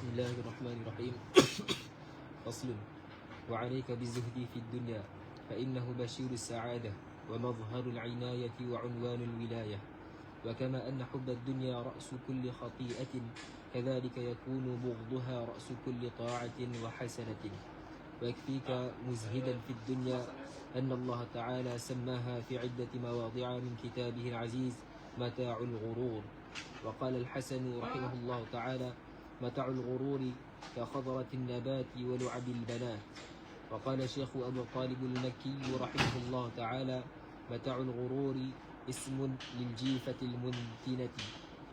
بسم الله الرحمن الرحيم. فصل. وعليك بالزهد في الدنيا فإنه بشير السعادة ومظهر العناية وعنوان الولاية. وكما أن حب الدنيا رأس كل خطيئة كذلك يكون بغضها رأس كل طاعة وحسنة. ويكفيك مزهدا في الدنيا أن الله تعالى سماها في عدة مواضع من كتابه العزيز متاع الغرور. وقال الحسن رحمه الله تعالى: متاع الغرور كخضرة النبات ولعب البنات. وقال الشيخ أبو طالب المكي رحمه الله تعالى: متاع الغرور اسم للجيفة المنتنة.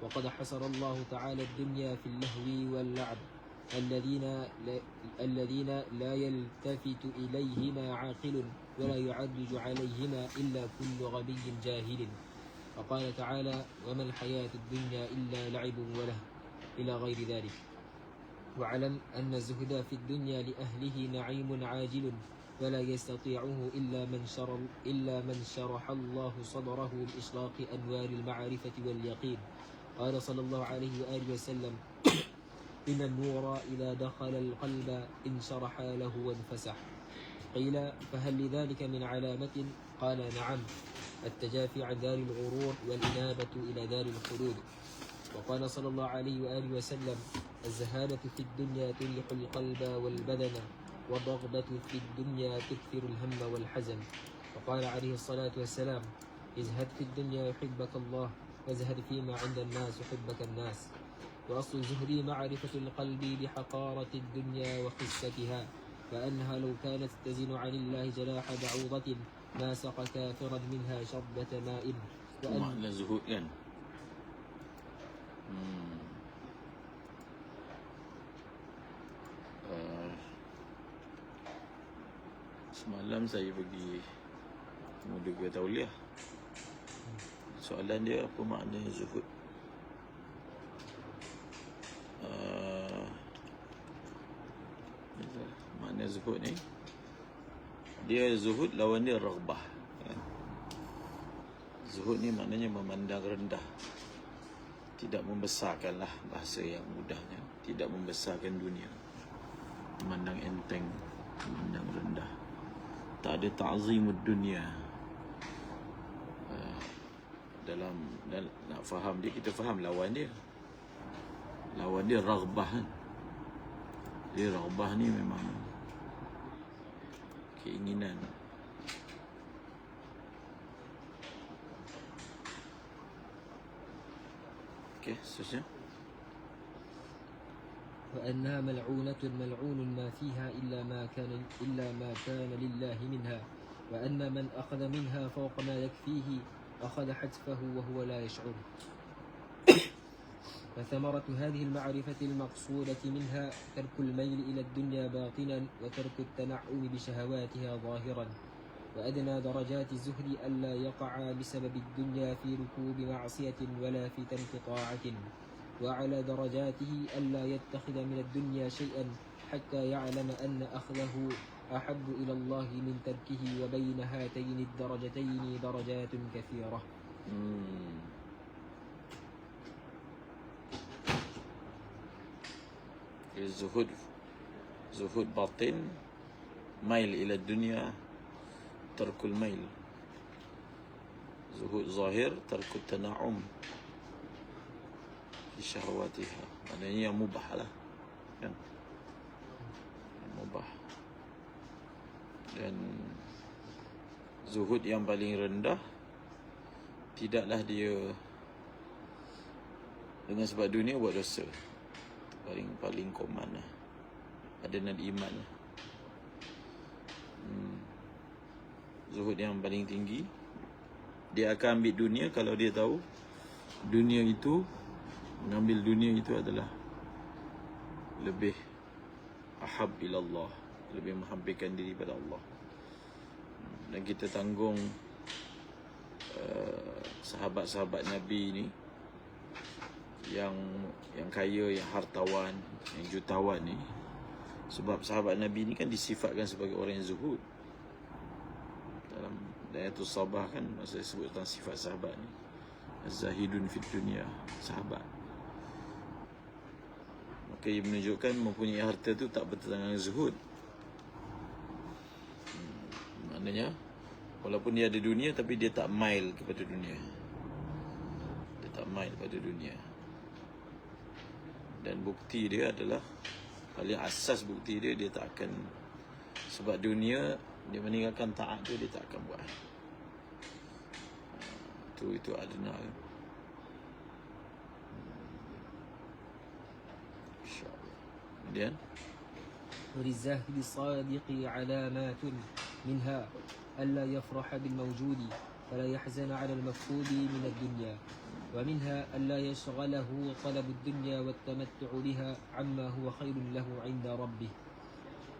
وقد حصر الله تعالى الدنيا في اللهو واللعب الذين لا يلتفت إليهما عاقل ولا يعرج عليهما إلا كل غبي جاهل. وقال تعالى: وما الحياة الدنيا إلا لعب وله، إلى غير ذلك. واعلم أن الزهد في الدنيا لأهله نعيم عاجل ولا يستطيعه إلا من شرح الله صدره بإشراق أنوار المعرفة واليقين. قال صلى الله عليه وآله وسلم: إن النور إذا دخل القلب انشرح له وانفسح. قيل: فهل لذلك من علامة؟ قال: نعم، التجافي عن دار الغرور والإنابة إلى دار الخلود. وقال صلى الله عليه وآله وسلم: الزهادة في الدنيا تريح القلب والبدن، والرغبة في الدنيا تكثر الهم والحزن. وقال عليه الصلاة والسلام: ازهد في الدنيا يحبك الله، وازهد فيما عند الناس يحبك الناس. وأصل الزهد معرفة القلب بحقارة الدنيا وخستها، فأنها لو كانت تزن عن الله جناح بعوضة ما سقى كافرا منها شربة ماء. Makna zuhud kan? Semalam saya pergi Muda Tauliah. Soalan dia, apa makna zuhud? Makna zuhud ni, dia zuhud lawan dia raghbah. Zuhud ni maknanya memandang rendah, tidak membesarkanlah, bahasa yang mudahnya, tidak membesarkan dunia, memandang enteng, memandang rendah, tak ada ta'zimud dunia. Dalam nak faham dia, kita faham lawan dia. Lawan dia raghbah kan. Dia raghbah ni memang keinginan. Okey, seterusnya. وأنها ملعونة ملعون ما فيها إلا ما كان لله منها. وأن من أخذ منها فوق ما يكفيه أخذ حتفه وهو لا يشعر. فثمرة هذه المعرفة المقصودة منها ترك الميل إلى الدنيا باطنا وترك التنعم بشهواتها ظاهرا. وأدنى درجات الزهد ألا يقع بسبب الدنيا في ركوب معصية ولا في ترك طاعة. وعلى درجاته ألا يتخذ من الدنيا شيئا حتى يعلم أن أخذه أحب إلى الله من تركه. وبين هاتين الدرجتين درجات كثيرة. Zuhud batin, mail ila dunia, tarkul mail. Zuhud zahir, tarkul tana'um fi syahwatiha. Maknanya yang mubah lah kan? Yang mubah. Dan zuhud yang paling rendah, tidaklah dia dengan sebab dunia buat dosa. Paling koman lah, adnal iman lah. Zuhud yang paling tinggi, dia akan ambil dunia kalau dia tahu dunia itu, mengambil dunia itu adalah lebih ahab ilallah, lebih menghampirkan diri pada Allah. Dan kita tanggung sahabat-sahabat Nabi ni yang kaya, yang hartawan, yang jutawan ni, sebab sahabat Nabi ni kan disifatkan sebagai orang yang zuhud. Dalam Dayatul Sabah kan masa sebut tentang sifat sahabat ni, az-zahidun fid dunya, sahabat. maka ia menunjukkan mempunyai harta tu tak bertentangan zuhud. Maknanya walaupun dia ada dunia, tapi dia tak mail kepada dunia. Dia tak mail kepada dunia. Dan bukti dia adalah, paling asas bukti dia, dia tak akan, sebab dunia, dia meninggalkan taat tu, dia tak akan buat. Itu adna. InsyaAllah. Kemudian وللزاهد الصادق علامات منها ألا يفرح بالموجود ولا يحزن على المفقود من الدنيا، ومنها ألا يشغله طلب الدنيا والتمتع بها عما هو خير له عند ربه.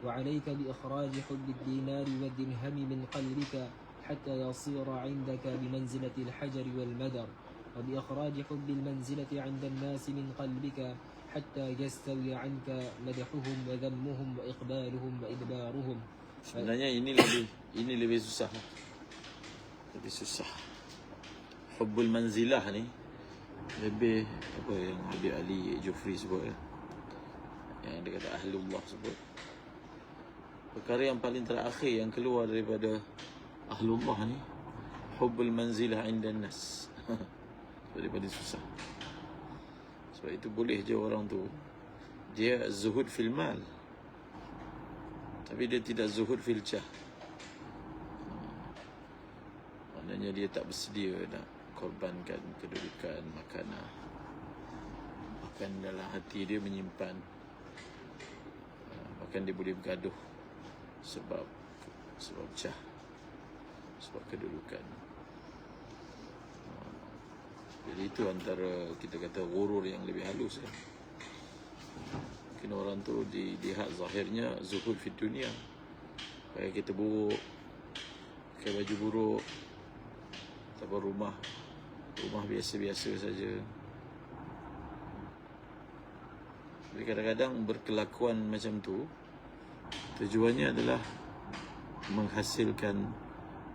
وعليك بإخراج حب الدينار والدرهم من قلبك حتى يصير عندك بمنزلة الحجر والمدر، وبإخراج حب المنزلة عند الناس من قلبك حتى يستوي عنك مدحهم وذمهم وإقبالهم وإدبارهم. sebenarnya ini lebih susah. Lebih susah. Hubbul manzilah ni lebih apa yang Habib Ali Jufri sebut ya. Yang dia kata ahlullah sebut. Perkara yang paling terakhir yang keluar daripada ahlullah ni, hubbul manzilah indan nas. Daripada susah. Sebab itu boleh je orang tu dia zuhud fil mal, tapi dia tidak zuhud fil jah. Maknanya dia tak bersedia nak korbankan kedudukan, makanan. Bahkan dalam hati dia menyimpan, bahkan dia boleh bergaduh sebab jah, sebab kedudukan. Jadi itu antara kita kata ghurur yang lebih halus ya. Mungkin orang tu dilihat zahirnya zuhud fi dunia, pakai kita buruk, pakai baju buruk, ataupun rumah biasa-biasa saja. Tapi kadang-kadang berkelakuan macam tu tujuannya adalah menghasilkan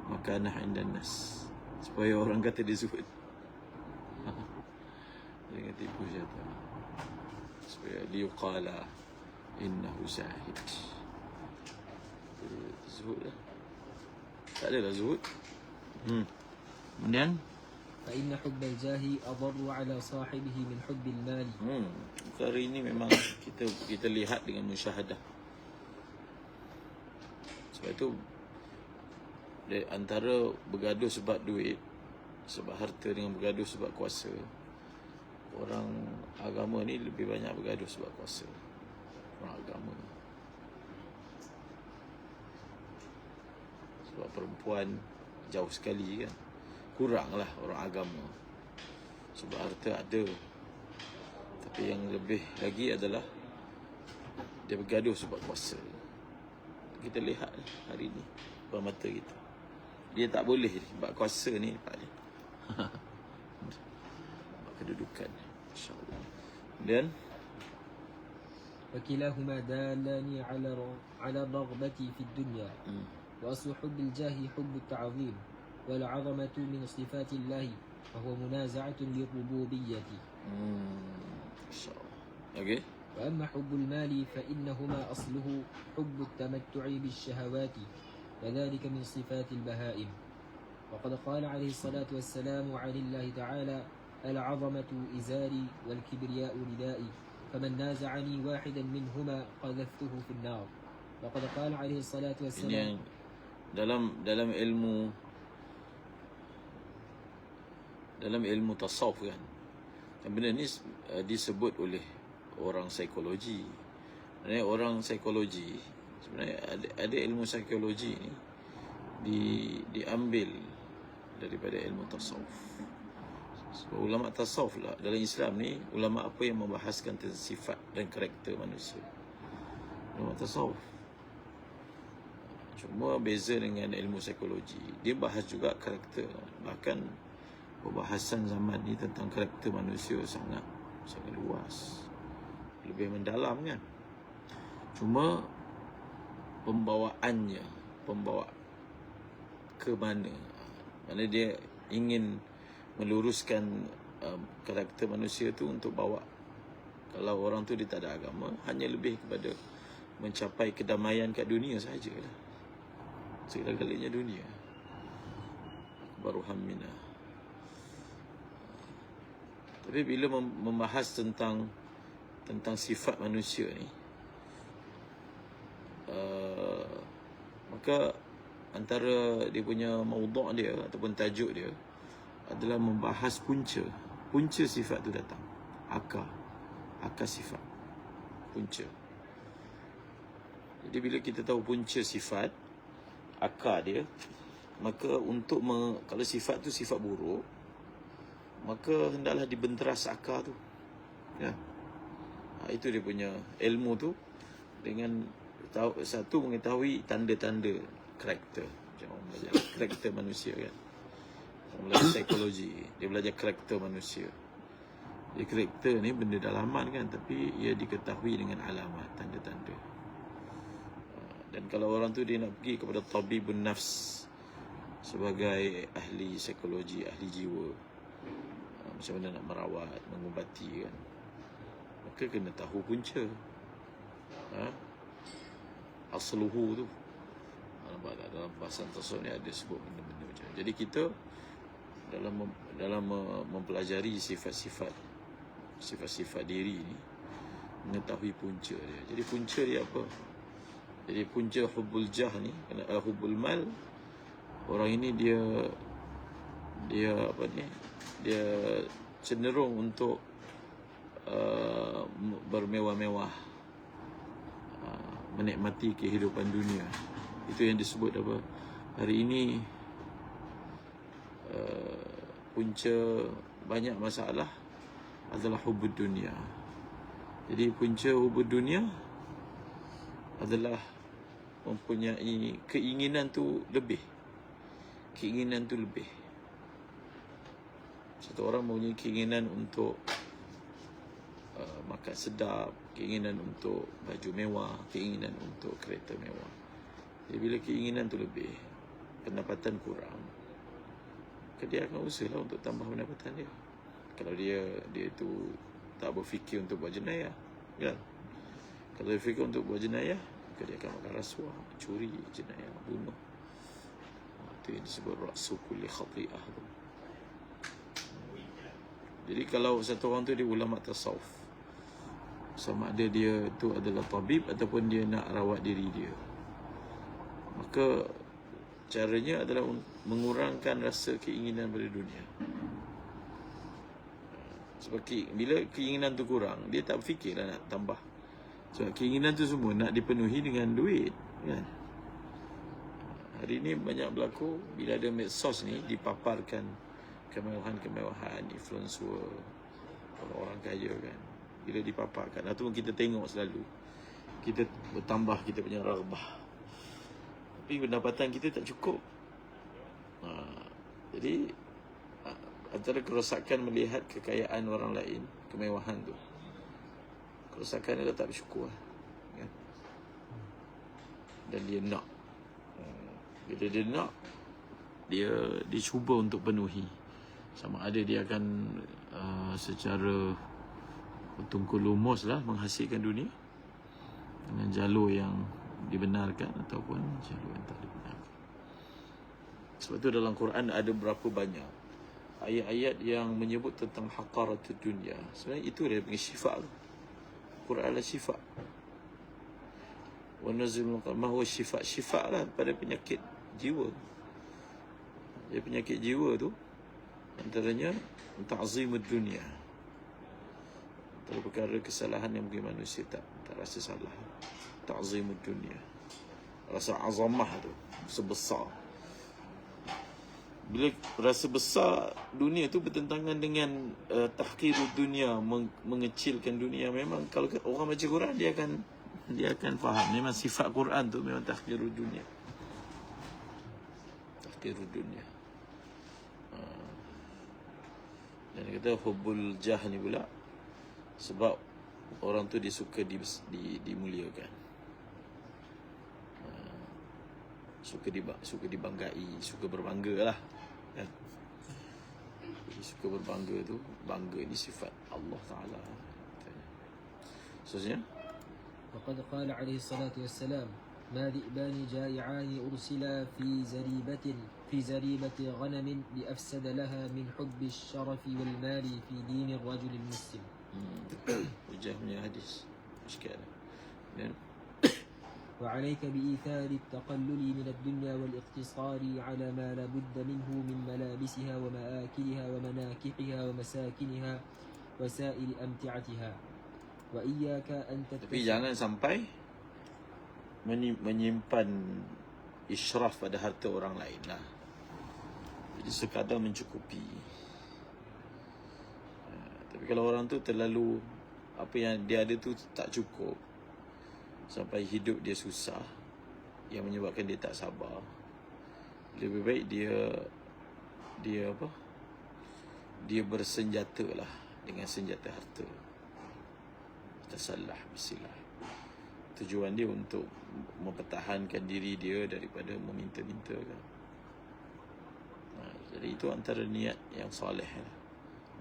makanah indan nas, supaya orang kata dia zuhud. Jangan tipu syaitan, supaya liuqala innahu zahid. Zuhud lah. Tak adalah zuhud. Kemudian فإن حب الجاه أضر على صاحبه من حب المال. perkara ini memang kita lihat dengan musyahadah. Sebab itu antara bergaduh sebab duit, sebab harta, dengan bergaduh sebab kuasa, orang agama ni lebih banyak bergaduh sebab kuasa. Orang agama, sebab perempuan jauh sekali kan, kuranglah orang agama. Sebab harta ada, tapi yang lebih lagi adalah dia bergaduh sebab kuasa. Kita lihat hari ni depan mata kita, dia tak boleh sebab kuasa ni sebab kedudukan, insya-Allah. Dan وكلاهما دالان على الرغبة في الدنيا، وأصل حب الجاه حب التعظيم، والعظمة من صفات الله، وهو منازعة للربوبية. insya-Allah. Okay. وأما حب المال فإنهما أصله حب التمتع بالشهوات، وذلك من صفات البهائم. وقد قال عليه الصلاة والسلام عن الله تعالى: العظمة إزاري والكبرياء ردائي، فمن نازعني واحدا منهما قذفته في النار. وقد قال عليه الصلاة والسلام dalam ilmu tasawuf kan, yang benda ni disebut oleh orang psikologi. Sebenarnya orang psikologi, sebenarnya ada ilmu psikologi ni diambil daripada ilmu tasawuf. Sebab ulama tasawuf lah dalam Islam ni, ulama apa yang membahaskan tentang sifat dan karakter manusia. Ulama tasawuf. Cuma beza dengan ilmu psikologi, dia bahas juga karakter. Bahkan perbahasan zaman ni tentang karakter manusia sangat luas, lebih mendalam kan. Cuma pembawaannya, ke mana dia ingin meluruskan karakter manusia tu untuk bawa Kalau orang tu dia tak ada agama, hanya lebih kepada mencapai kedamaian kat dunia sahajalah. Segala-galanya dunia. Baru hammina. Tapi bila membahas tentang sifat manusia ni, maka antara dia punya maudhu' dia ataupun tajuk dia adalah membahas punca sifat tu datang. Akar sifat, punca. Jadi bila kita tahu punca sifat, akar dia, maka kalau sifat tu sifat buruk, maka hendaklah dibenteras akar tu, ya. Itu dia punya ilmu tu, dengan satu mengetahui tanda-tanda karakter. Macam orang belajar karakter manusia kan, orang belajar psikologi, dia belajar karakter manusia. Jadi karakter ni benda dalaman kan, tapi ia diketahui dengan alamat, tanda-tanda. Dan kalau orang tu dia nak pergi kepada tabibun nafs sebagai ahli psikologi, ahli jiwa, macam mana nak merawat, mengubati kan, maka kena tahu punca, asluhu tu. Dalam bahasan tasawuf ni ada sebut benda-benda macam ni. Jadi kita dalam mempelajari sifat-sifat diri ni, mengetahui punca dia. Jadi punca dia apa? Jadi punca hubbul jah ni, hubbul mal, orang ini dia apa ni, dia cenderung untuk bermewah-mewah, menikmati kehidupan dunia. Itu yang disebut apa? Hari ini punca banyak masalah adalah hubbud dunia. Jadi punca hubbud dunia adalah mempunyai keinginan tu lebih. Satu orang mempunyai keinginan untuk makan sedap, keinginan untuk baju mewah, keinginan untuk kereta mewah. Jadi bila keinginan tu lebih, pendapatan kurang, maka dia akan usahalah untuk tambah pendapatan dia. Kalau dia tu tak berfikir untuk buat jenayah, kan? Kalau dia fikir untuk buat jenayah, maka dia akan makan rasuah, curi, jenayah, bunuh. Itu yang disebut ra'su kulli khati'ah tu. Jadi kalau satu orang tu dia ulama tasawuf, sama ada dia tu adalah tabib ataupun dia nak rawat diri dia, maka caranya adalah mengurangkan rasa keinginan pada dunia. Sebab bila keinginan tu kurang, dia tak fikirlah nak tambah. Sebab keinginan tu semua nak dipenuhi dengan duit, kan? Hari ni banyak berlaku bila ada medsos ni dipaparkan kemewahan-kemewahan, influencer, orang kaya kan. Bila dipaparkan, ataupun kita tengok selalu, kita bertambah kita punya raghbah. Tapi pendapatan kita tak cukup. Jadi antara kerosakan melihat kekayaan orang lain, kemewahan tu, kerosakan adalah tak bersyukur, kan? Dan dia nak, bila dia nak, dia cuba untuk penuhi. Sama ada dia akan secara tungkul lumus lah menghasilkan dunia dengan jalur yang dibenarkan ataupun jalur yang tak dibenarkan. Sebab tu dalam Quran ada berapa banyak ayat-ayat yang menyebut tentang haqaratud dunia. Sebenarnya itu dia panggil syifa. Quran adalah syifa. Wa nazilul ma huwa syifa. Syifa lah pada penyakit jiwa. Jadi penyakit jiwa tu antaranya ta'zimud dunia. Antara perkara kesalahan yang mungkin manusia tak rasa salah, ta'zimud dunia, rasa azamah tu sebesar. Bila rasa besar dunia tu bertentangan dengan tahqirud dunia, mengecilkan dunia. Memang kalau orang baca Quran dia akan faham memang sifat Quran tu memang tahqirud dunia. Tahqirud dunia. Dan dia kata hubbul jah ni pula sebab orang tu dia suka dimuliakan, suka dibanggai, suka berbangga lah, kan? Jadi suka berbangga tu, bangga ni sifat Allah Ta'ala. Maksudnya? وقد قال عليه الصلاة والسلام ما ذئبان جائعان أرسلا في زريبة غنم بأفسد لها من حب الشرف والمال في دين الرجل المسلم. وجه من الحديث مشكلة. وعليك بإيثار التقلل من الدنيا والاقتصار على ما لا بد منه من ملابسها ومآكلها ومناكحها ومساكنها وسائر أمتعتها. وإياك أن Tapi jangan sampai menyimpan israf pada harta orang lain lah. Jadi sekadar mencukupi. Tapi kalau orang tu terlalu, apa yang dia ada tu tak cukup, sampai hidup dia susah, yang menyebabkan dia tak sabar, lebih baik dia bersenjata lah dengan senjata harta. Tasallah bisilah. Tujuan dia untuk mempertahankan diri dia daripada meminta-minta kan. Jadi itu antara niat yang soleh lah.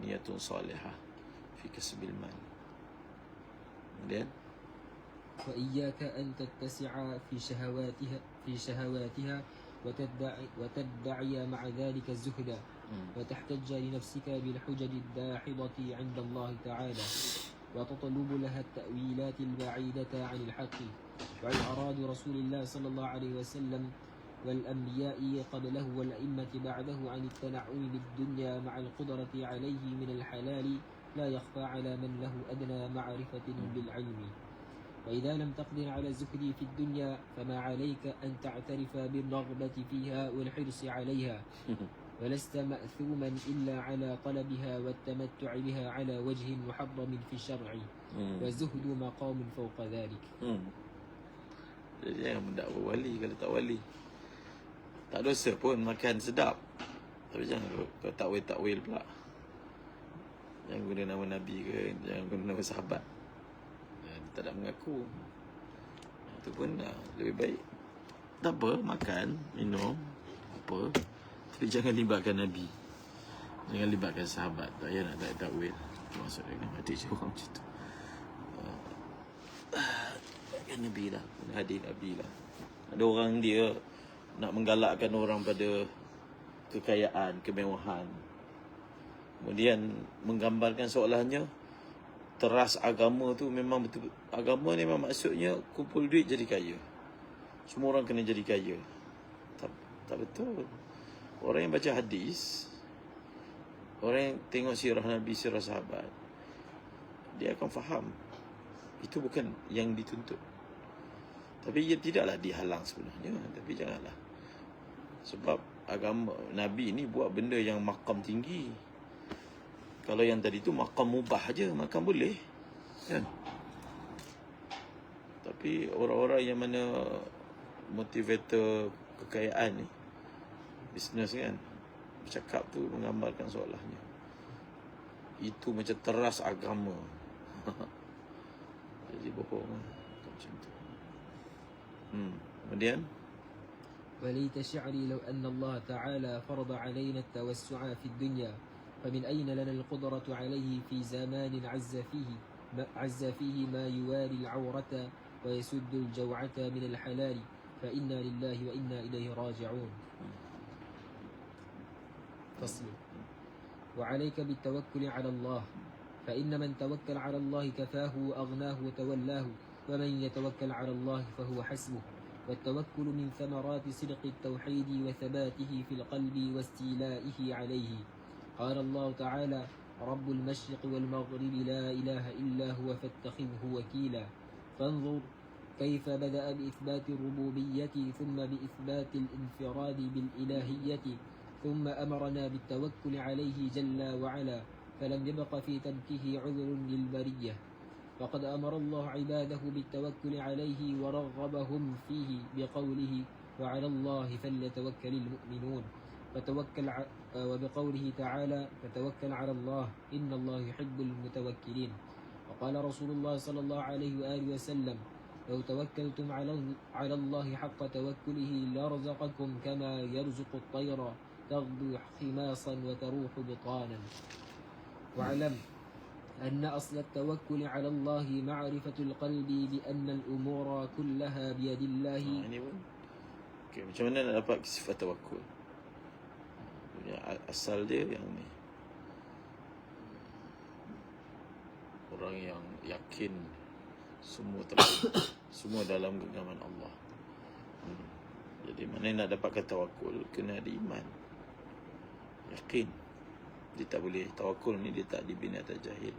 Niatun solehah fi kasbil mal. Kemudian وإياك أن تتسع في شهواتها وتدعي مع ذلك الزهد وتحتج لنفسك بالحجج الداحضة عند الله تعالى وتطلب لها التأويلات البعيدة عن الحق. وعن أراد رسول الله صلى الله عليه وسلم والأنبياء قبله والأئمة بعده عن التنعم بالدنيا مع القدرة عليه من الحلال لا يخفى على من له أدنى معرفة بالعلم. وإذا لم تقدر على الزهد في الدنيا فما عليك أن تعترف بالرغبة فيها والحرص عليها ولست مأثوما إلا على طلبها والتمتع بها على وجه محرم في الشرع والزهد مقام فوق ذلك. Jadi jangan mendakwa wali kalau tak wali. Tak dosa pun makan sedap. Tapi jangan kau takwil-takwil pula. Jangan guna nama Nabi ke, jangan guna nama sahabat. Tak nak mengaku. Itu pun lebih baik. Tak apa, makan, minum, apa. Tapi jangan libatkan Nabi. Jangan libatkan sahabat. Tak payah nak takwil. Itu maksudnya kan hati orang macam tu. Kan Nabi lah, hadir Nabi lah. Ada orang dia nak menggalakkan orang pada kekayaan, kemewahan. Kemudian menggambarkan seolahnya teras agama tu memang betul. Agama ni memang maksudnya kumpul duit jadi kaya. Semua orang kena jadi kaya. Tak betul. Orang yang baca hadis, orang yang tengok sirah Nabi, sirah sahabat, dia akan faham itu bukan yang dituntut. Tapi ia tidaklah dihalang sebenarnya. Tapi janganlah. Sebab agama Nabi ni buat benda yang makam tinggi. Kalau yang tadi tu makam mubah je, makan boleh kan? Tapi orang-orang yang mana motivator kekayaan ni, bisnes kan, bercakap tu menggambarkan seolahnya itu macam teras agama. Jadi bohong macam tu. Kemudian وليت شعري لو أن الله تعالى فرض علينا التوسع في الدنيا فمن أين لنا القدرة عليه في زمان عز فيه ما يواري العورة ويسد الجوعة من الحلال فإنا لله وإنا إليه راجعون. فصل. وعليك بالتوكل على الله فإن من توكل على الله كفاه وأغناه وتولاه ومن يتوكل على الله فهو حسبه. والتوكل من ثمرات صدق التوحيد وثباته في القلب واستيلائه عليه. قال الله تعالى رب المشرق والمغرب لا إله إلا هو فاتخذه وكيلا. فانظر كيف بدأ بإثبات الربوبية ثم بإثبات الانفراد بالإلهية ثم أمرنا بالتوكل عليه جل وعلا فلم يبق في تركه عذر للبرية. وقد أمر الله عباده بالتوكل عليه ورغبهم فيه بقوله وعلى الله فليتوكل المؤمنون وبقوله تعالى فتوكل على الله إن الله يحب المتوكلين. وقال رسول الله صلى الله عليه وآله وسلم لو توكلتم على الله حق توكله لرزقكم كما يرزق الطير تغدو خماصا وتروح بطانا. واعلم أن أصل التوكل على الله معرفة القلب بأن الأمور كلها بيد الله. Ini pun okay, macam mana nak dapat sifat tawakul? Asal dia yang ni, orang yang yakin semua dalam genggaman Allah. Jadi mana nak dapatkan tawakul, kena ada iman, yakin. Dia tak boleh, tawakul ni dia tak dibina atas jahil,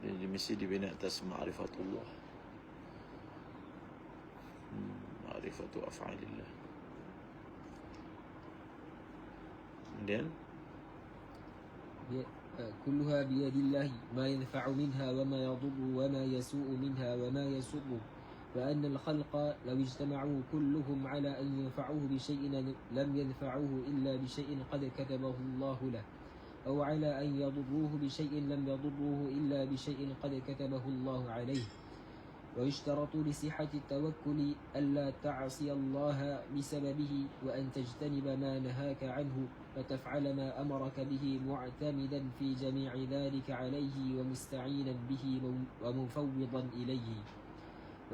dia mesti dibina atas ma'rifatullah, ma'rifatu af'alillah. Kemudian كلها بيد الله ما ينفع منها وما يضر وما يسوء منها وما يسر، وأن الخلق لو اجتمعوا كلهم على أن ينفعوه بشيء لم ينفعوه إلا بشيء قد كتبه الله له، أو على أن يضروه بشيء لم يضروه إلا بشيء قد كتبه الله عليه. ويشترط لصحة التوكل ألا تعصي الله بسببه، وأن تجتنب ما نهاك عنه، فتفعل ما أمرك به معتمدا في جميع ذلك عليه ومستعينا به ومفوضا إليه.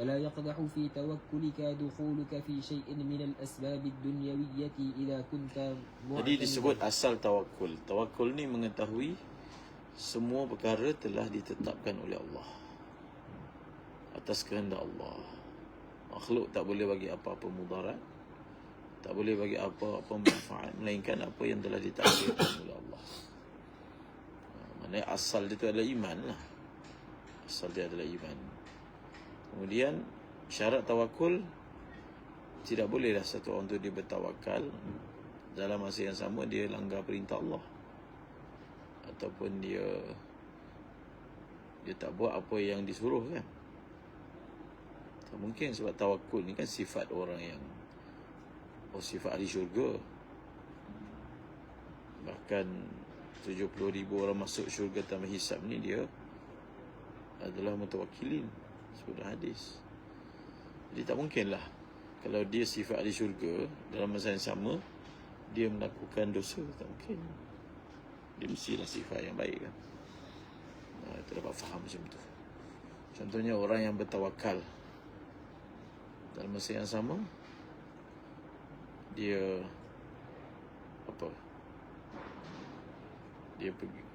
ولا يقدح في توكلك دخولك في شيء من الأسباب الدنيوية إذا كنت Jadi disebut asal tawakul. Tawakul ni mengetahui semua perkara telah ditetapkan oleh Allah atas kehendak Allah. Makhluk tak boleh bagi apa-apa mudarat, tak boleh bagi apa-apa manfaat, melainkan apa yang telah ditakdirkan oleh Allah. Maknanya asal dia tu adalah iman lah. Asal dia adalah iman. Kemudian syarat tawakul, tidak bolehlah satu orang tu dia bertawakal dalam masa yang sama dia langgar perintah Allah, ataupun dia tak buat apa yang disuruh kan. Tak mungkin, sebab tawakul ni kan sifat orang yang sifat ahli syurga. Bahkan 70,000 orang masuk syurga tanpa hisab ni dia adalah mutawakkilin, sebut hadis. Jadi tak mungkinlah kalau dia sifat ahli syurga dalam masa yang sama dia melakukan dosa. Tak mungkin. Dia mestilah sifat yang baik kan. Kita dapat faham macam tu. Contohnya orang yang bertawakal dalam masa yang sama dia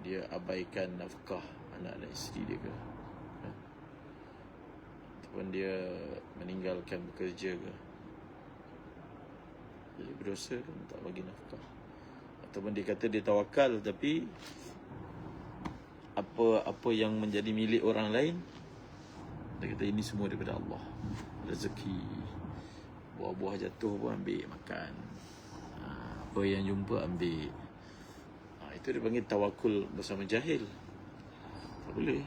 dia abaikan nafkah anak dan isteri dia ke, ataupun dia meninggalkan bekerja ke, jadi berdosa kan, tak bagi nafkah. Ataupun dia kata dia tawakal tapi apa yang menjadi milik orang lain dia kata ini semua daripada Allah. Rezeki, buah-buah jatuh pun ambil makan, apa yang jumpa ambil. Itu dipanggil tawakul bersama jahil. Tak boleh.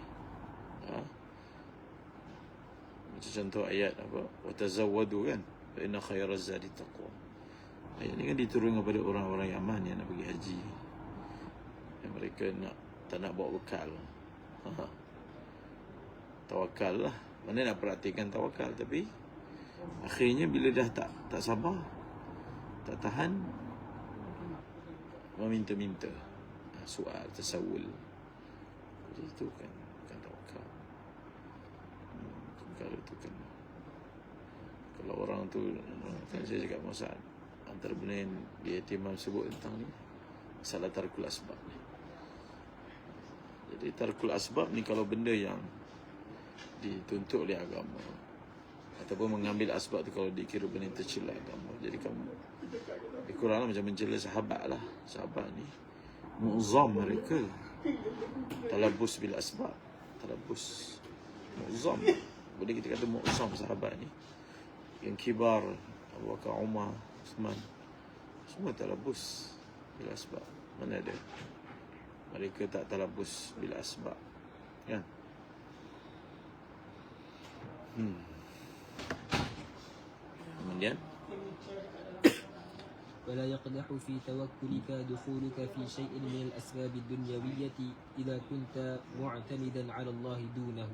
Macam contoh ayat apa, wa tazawwadu kan, fa inna khairaz zadi taqwa. Ayat ni kan diturunkan kepada orang-orang Yaman yang nak pergi haji, yang mereka tak nak bawa bekal. Tawakal lah. Mana nak praktikan tawakal, tapi akhirnya bila dah tak sabar, tak tahan, meminta-minta, soal, tasawul. Jadi itu kan tawakal. Kalau itu kan, kalau orang tu kan saya cakap masa antara benda yang dia timam sebut tentang ni, masalah tarkul asbab ni. Jadi tarkul asbab ni kalau benda yang dituntut oleh agama, ataupun mengambil asbab tu kalau dikira benda yang tercela agama, jadi kamu kurang macam mencela sahabat lah. Sahabat ni mu'zam mereka, talabus bil asbab, talabus mu'zam. Boleh kita kata mu'zam sahabat ni yang kibar, Abu Bakar, Umar, Uthman, semua talabus bil asbab. Mana ada mereka tak talabus bil asbab kan? Kemudian ولا يقدح في توكلك دخولك في شيء من الأسباب الدنيوية إذا كنت معتمدا على الله دونه.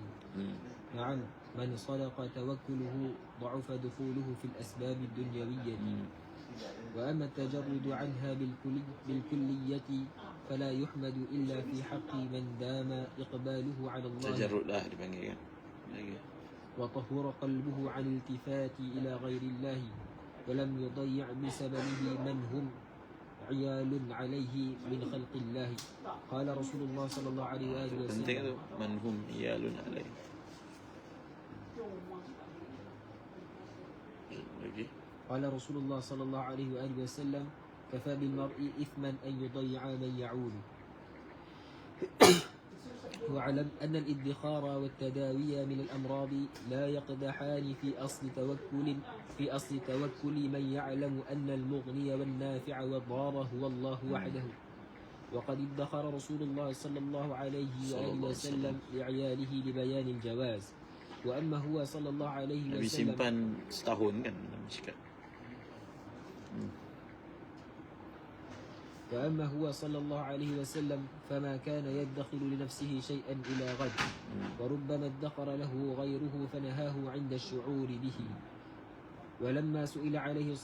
نعم، من صدق توكله ضعف دخوله في الأسباب الدنيوية. وأما التجرد عنها بالكلية فلا يحمد إلا في حق من دام إقباله على الله Tajarrud lah dipanggil kan. Lagi. وطهر قلبه عن الالتفات إلى غير الله ولم يضيع بسببه من هم عيال عليه من خلق الله. قال رسول الله صلى الله عليه وآله Penting وسلم tu. Manhum iyalun alaih. Lagi. قال رسول الله صلى الله عليه وآله وسلم كفى بالمرء إثما أن يضيع من يعول. واعلم أن الادخار والتداوي من الأمراض لا يقدحان في أصل توكل من يعلم أن المغني والنافع والضار هو الله وحده. وقد ادخر رسول الله صلى الله عليه وآله وسلم لعياله لبيان الجواز. وأما هو صلى الله عليه Nabi وسلم simpan setahun kan dalam cakap. وأما هو صلى الله عليه وسلم فما كان يدخر لنفسه شيئا إلى غد وربما ادخر له غيره فنهاه عند الشعور به. ولما سئل عليه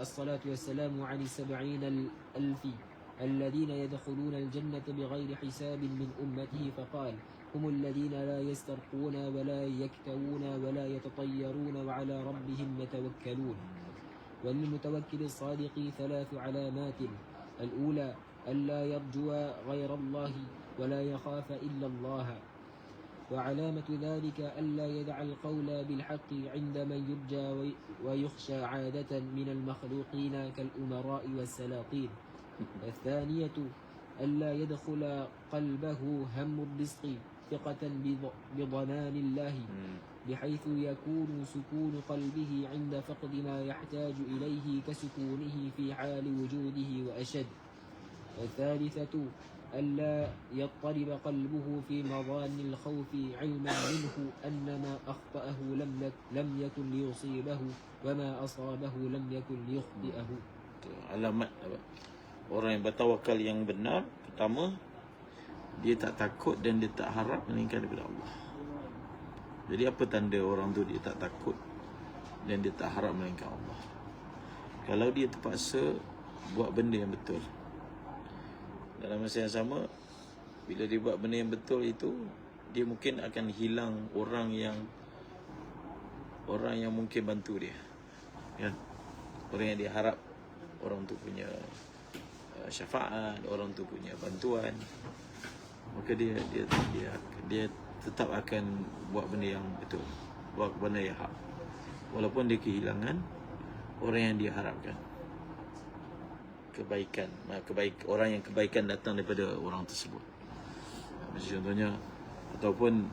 الصلاة والسلام عن 70,000 الذين يدخلون الجنة بغير حساب من أمته فقال هم الذين لا يسترقون ولا يكتوون ولا يتطيرون وعلى ربهم يتوكلون. وللمتوكل الصادق 3 علامات: الأولى ألا يرجو غير الله ولا يخاف إلا الله. وعلامة ذلك ألا يدع القول بالحق عند من يرجى ويخشى عادة من المخلوقين كالأمراء والسلاطين. الثانية ألا يدخل قلبه هم الرزق ثقة بضمان الله بحيث يكون سكون قلبه عند فقد ما يحتاج إليه كسكونه في حال وجوده وأشد. الثالثة ألا يضطرب قلبه في مظان الخوف علما منه أن ما أخطأه لم يكن ليصيبه وما أصابه لم يكن ليخطئه. Alamat apa? Orang yang bertawakal yang benar, pertama, dia tak takut dan dia tak harap melainkan daripada Allah. Jadi apa tanda orang tu dia tak takut dan dia tak harap melainkan Allah? Kalau dia terpaksa buat benda yang betul, dalam masa yang sama, bila dia buat benda yang betul itu, dia mungkin akan hilang orang yang mungkin bantu dia, kan? Orang yang dia harap orang tu punya syafaat, orang tu punya bantuan, maka dia tetap akan buat benda yang betul, buat benda yang hak, walaupun dia kehilangan orang yang dia harapkan. Orang yang kebaikan datang daripada orang tersebut. Macam contohnya, ataupun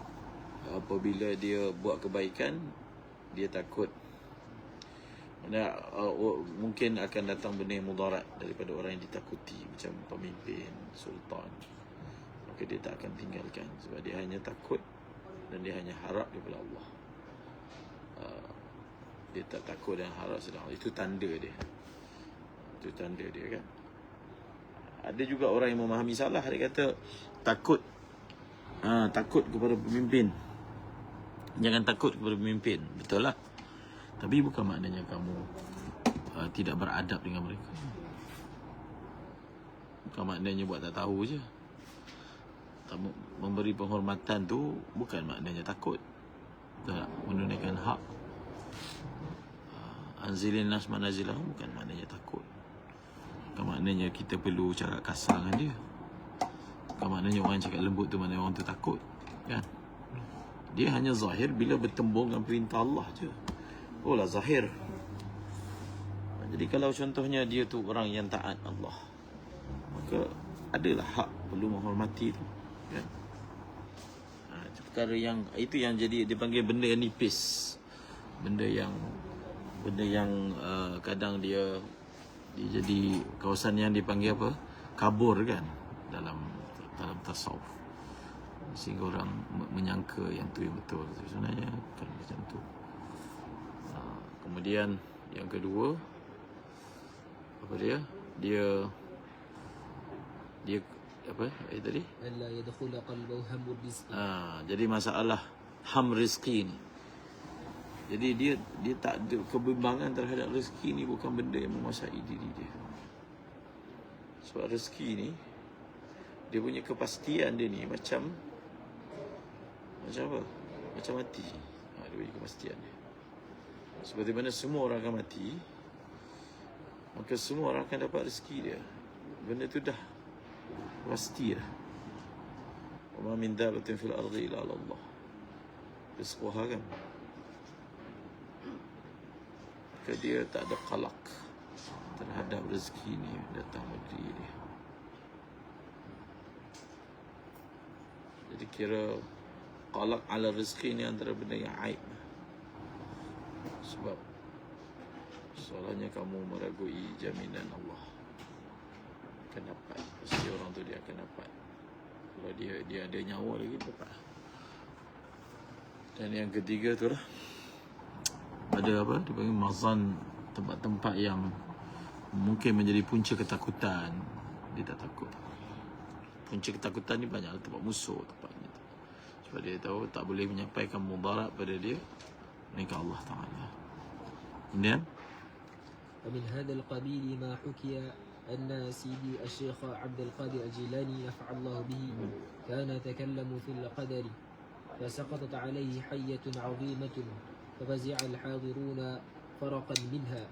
apabila dia buat kebaikan, dia takut mungkin akan datang benda yang mudarat daripada orang yang ditakuti, macam pemimpin, sultan, maka dia tak akan tinggalkan sebab dia hanya takut dan dia hanya harap daripada Allah. Dia tak takut dan harap sedang. Itu tanda dia. Kan. Ada juga orang yang memahami salah. Dia kata takut kepada pemimpin. Jangan takut kepada pemimpin. Betul lah. Tapi bukan maknanya kamu tidak beradab dengan mereka. Bukan maknanya buat tak tahu je. Memberi penghormatan tu bukan maknanya takut. Tak menunaikan hak. Anzilin nas manazilah bukan maknanya takut. Bukan maknanya kita perlu cakap kasar dengan dia. Bukan maknanya orang cakap lembut tu maknanya orang tu takut, kan? Dia hanya zahir bila bertembung dengan perintah Allah je. Oh lah zahir. Jadi kalau contohnya dia tu orang yang taat Allah, maka adalah hak perlu menghormati tu, kan? Perkara yang itu yang jadi dipanggil benda yang nipis, benda yang kadang dia jadi kawasan yang dipanggil apa, kabur, kan, dalam tasawuf, sehingga orang menyangka yang tu yang betul, sebenarnya bukan macam tu. Kemudian yang kedua, apa dia apa tadi? ألا يدخل قلبه هم الرزق. Jadi masalah ham rizki ni. Jadi dia tak ada kebimbangan terhadap rezeki ni, bukan benda yang menguasai diri dia. Sebab rezeki ni Dia punya kepastian dia ni macam apa? Macam mati. Dia punya kepastian dia. Seperti mana semua orang akan mati, maka semua orang akan dapat rezeki dia. Benda tu dah pasti dah. Wa ma min dabbatin fil ardi illa 'ala Allah rizquha kan. Maka dia tak ada qalaq terhadap rezeki ni datang bagi dia. Jadi kira qalaq ala rezeki ni antara benda yang aib. Sebab soalnya kamu meragui jaminan Allah akan dapat. Pasti orang tu dia akan dapat. Kalau dia ada nyawa lagi dapat. Dan yang ketiga tu lah, ada apa? Dia panggil mazan, tempat-tempat yang mungkin menjadi punca ketakutan. Dia tak takut. Punca ketakutan ni banyak tempat musuh, tempatnya tu. Sebab dia tahu tak boleh menyampaikan mudarat pada dia melainkan Allah Ta'ala. Kemudian ومن هذا القبيل ما حكي أن سيدي الشيخ عبد القادر الجيلاني نفع الله به كان يتكلم في القدر فسقطت عليه حية عظيمة ففزع الحاضرون فرقا منها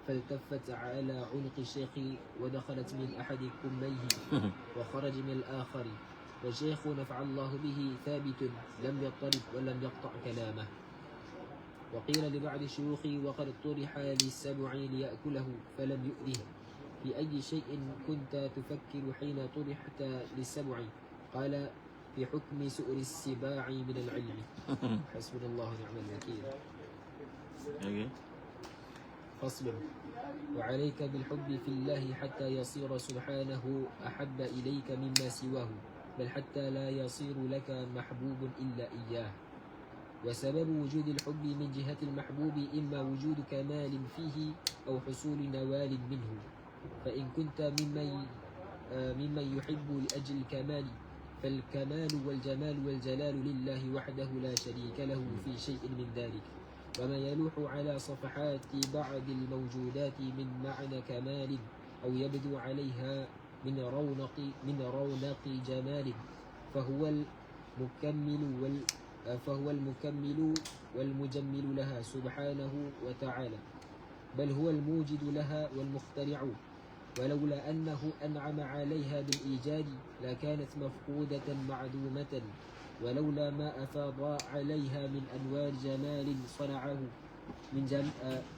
فالتفت على عنق الشيخ ودخلت من أحد كميه وخرج من الآخر والشيخ نفع الله به ثابت لم يضطرب ولم يقطع كلامه. وقيل لبعض الشيوخ وقد طرح للسبع ليأكله فلم يؤذه في أي شيء كنت تفكر حين طرحت للسبع؟ قال في حكم سؤر السباع من العلم. حسبنا الله ونعم الوكيل. فصل. وعليك بالحب في الله حتى يصير سبحانه أحب إليك مما سواه بل حتى لا يصير لك محبوب إلا إياه. وسبب وجود الحب من جهة المحبوب إما وجود كمال فيه أو حصول نوال منه. فإن كنت ممن يحب لأجل الكمال فالكمال والجمال والجلال لله وحده لا شريك له في شيء من ذلك. وما يلوح على صفحات بعض الموجودات من معنى كمال أو يبدو عليها من رونق جمال فهو المكمل والمجمل لها سبحانه وتعالى، بل هو الموجد لها والمخترع. ولولا أنه أنعم عليها بالإيجاد لكانت مفقودة معدومة، ولولا ما أفاض عليها من أنوار جمال صنعه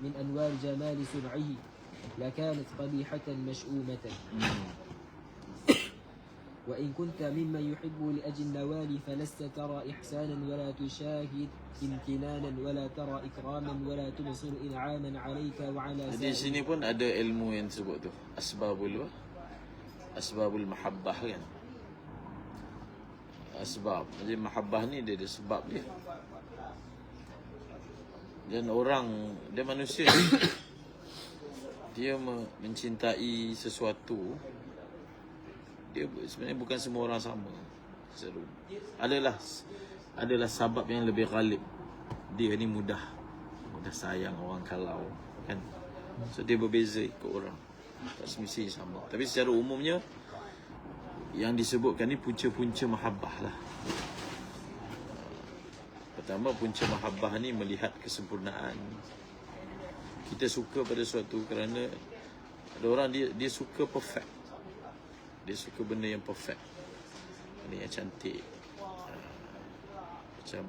من أنوار جمال صنعه لكانت قبيحة مشؤومة. وإن كنت ممن يحب لأجل النوال فلست ترى إحسانا ولا تشاهد امتنانا ولا ترى إكراما ولا تبصر إنعاما عليك وعلى Di sini pun ada ilmu yang disebut tu asbabul mahabbah kan. Asbab. Jadi mahabbah ni dia ada sebab dia. Dan dia manusia dia mencintai sesuatu, dia sebenarnya bukan semua orang sama. Adalah sebab yang lebih ghalib. Dia ni mudah sayang orang kalau kan. So dia berbeza ikut orang. Tak semestinya sama. Tapi secara umumnya yang disebutkan ni punca-punca mahabbah lah. Pertama, punca mahabbah ni melihat kesempurnaan. Kita suka pada sesuatu kerana ada orang dia suka perfect. Dia suka benda yang perfect, benda yang cantik. Macam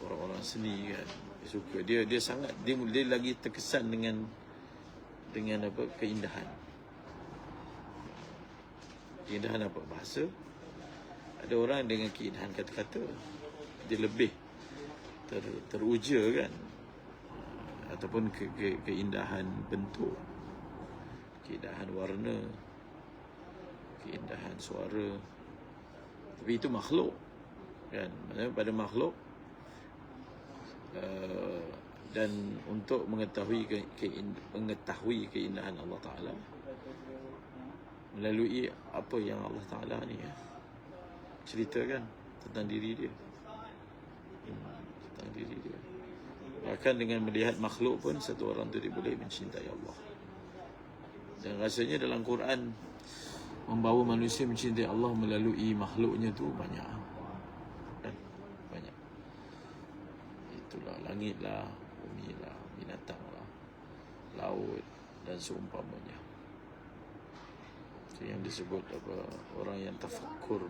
orang-orang seni kan, dia suka, dia sangat dia lagi terkesan dengan apa, keindahan apa bahasa. Ada orang dengan keindahan kata-kata dia lebih teruja kan, ataupun keindahan bentuk, keindahan warna, keindahan suara. Tapi itu makhluk kan. Maksudnya pada makhluk dan untuk mengetahui keindahan Allah Ta'ala melalui apa yang Allah Ta'ala ni ceritakan tentang diri dia. Tentang diri dia. Bahkan dengan melihat makhluk pun satu orang tu dia boleh mencintai Allah. Dan rasanya dalam Quran membawa manusia mencintai Allah melalui makhluknya tu banyak. Dan banyak. Itulah langit lah, bumi lah, binatang lah, laut dan seumpamanya. Itu yang disebut apa, orang yang tafakkur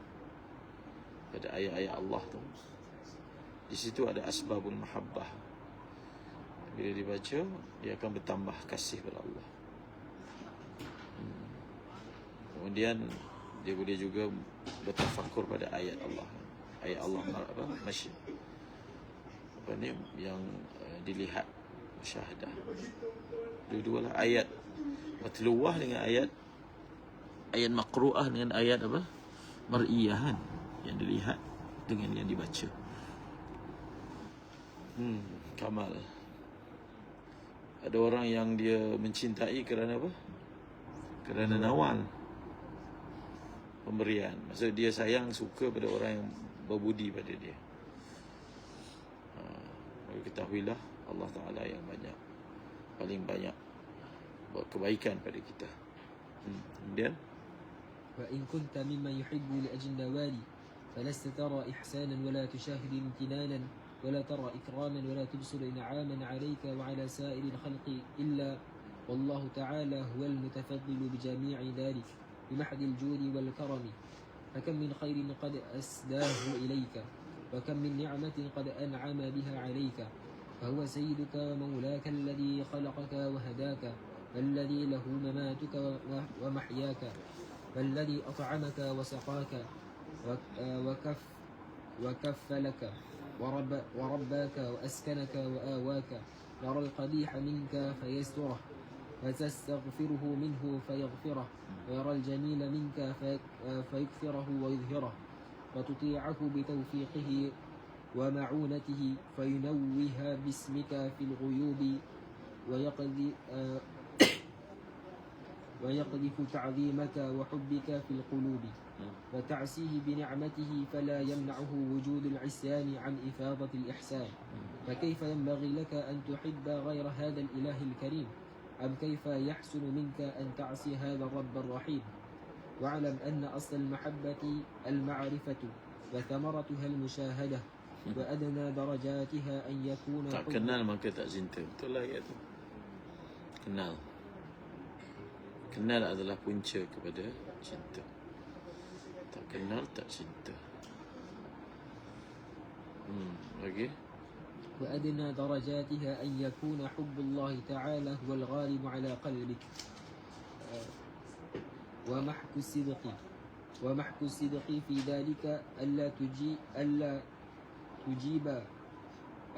pada ayat-ayat Allah tu. Di situ ada asbabul mahabbah. Bila dibaca, dia akan bertambah kasih pada Allah. Kemudian dia boleh juga bertafakkur pada ayat Allah. Ayat Allah apa? Masya. Apa ni yang dilihat, musyahadah. Dua-dualah ayat matluwah dengan ayat maqru'ah dengan ayat apa? Mar'iyah kan? Yang dilihat dengan yang dibaca. Kamal. Ada orang yang dia mencintai kerana apa? Kerana nawal, pemberian. Maksud dia sayang, suka pada orang yang berbudi pada dia. Maka ketahuilah Allah Ta'ala yang paling banyak buat kebaikan pada kita. Kemudian وإن كنت ممن يحب لأجل النوال فلست ترى إحسانا ولا تشاهد امتنانا ولا ترى إكراما ولا تبصر إنعاما عليك وعلى سائر الخلق إلا والله تعالى هو المتفضل بجميع ذلك بمحض الجود والكرم فكم من خير قد أسداه إليك وكم من نعمة قد أنعم بها عليك فهو سيدك ومولاك الذي خلقك وهداك والذي له مماتك ومحياك والذي أطعمك وسقاك وكفلك ورباك وأسكنك وآواك يرى القبيح منك فيستره فتستغفره منه فيغفره ويرى الجميل منك فيكثره ويظهره فتطيعه بتوفيقه ومعونته فينوه باسمك في الغيوب ويقذف تعظيمك وحبك في القلوب وتعسيه بنعمته فلا يمنعه وجود العصيان عن إفاضة الإحسان فكيف ينبغي لك أن تحب غير هذا الإله الكريم أم كيف يحسن منك أن تعصي هذا الرب الرحيم واعلم أن أصل المحبة المعرفة وثمرتها المشاهدة وأدنى درجاتها أن يكون tak kenal maka tak cinta. Betul lah ayat tu. Kenal adalah punca kepada cinta. Tak kenal tak cinta. Lagi. وأدنى درجاتها أن يكون حب الله تعالى هو الغالب على قلبك ومحك الصدق في ذلك ألا تجيب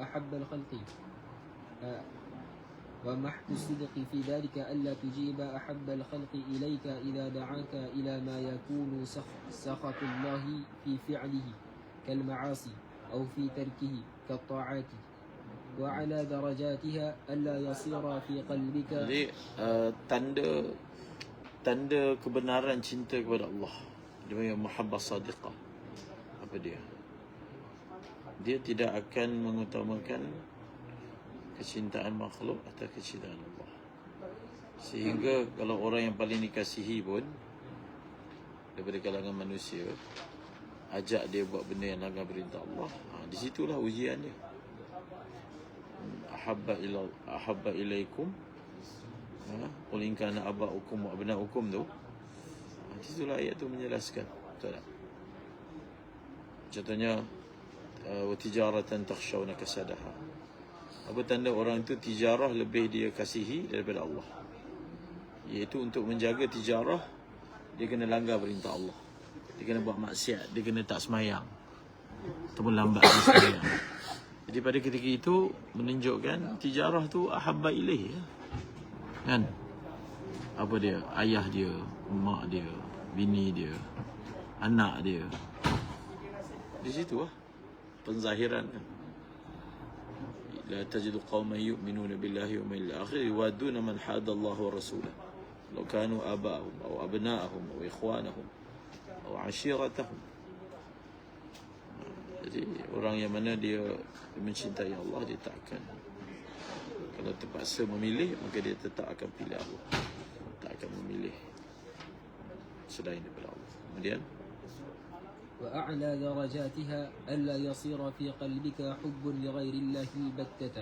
أحب الخلق ومحك الصدق في ذلك ألا تجيب أحب الخلق إليك إذا دعاك إلى ما يكون سخط الله في فعله كالمعاصي أو في تركه كالطاعات وعلى درجاتها ألا يصير في قلبك. Jadi tanda kebenaran cinta kepada Allah, dia panggil mahabbah sadiqah. Apa dia? Dia tidak akan mengutamakan kecintaan makhluk atau kecintaan Allah. Sehingga kalau orang yang paling dikasihi pun daripada kalangan manusia ajak dia buat benda yang langgar perintah Allah, di situlah ujian dia. Ahabba ilaikum qul in kana aba'ukum wa abna'ukum tu. Di situlah ayat tu menjelaskan. Betul tak? Contohnya wa tijaratan takhshawna kasadaha. Apa tanda orang itu tijarah lebih dia kasihi daripada Allah? Iaitu untuk menjaga tijarah dia kena langgar perintah Allah. Dia kena buat maksiat, dia kena tak semayang ataupun lambat semayang. Jadi pada ketika itu menunjukkan tijarah tu ahabba ilaih, kan? Apa dia? Ayah dia, mak dia, bini dia, anak dia. Di situ penzahiran kan. La tajidu qauman yu'minuna billahi wa yawmil akhir yuwadduna man hada Allah wa rasulahu law kanu aba'ahum aw abna'ahum aw ikhwanahum aw 'ashiratahum. Jadi orang yang mana dia mencintai Allah, dia tak akan, kalau terpaksa memilih, maka dia tetap akan pilih Allah, tak akan memilih selain daripada Allah. Kemudian وأعلى درجاتها ألا يصير في قلبك حب لغير الله البتة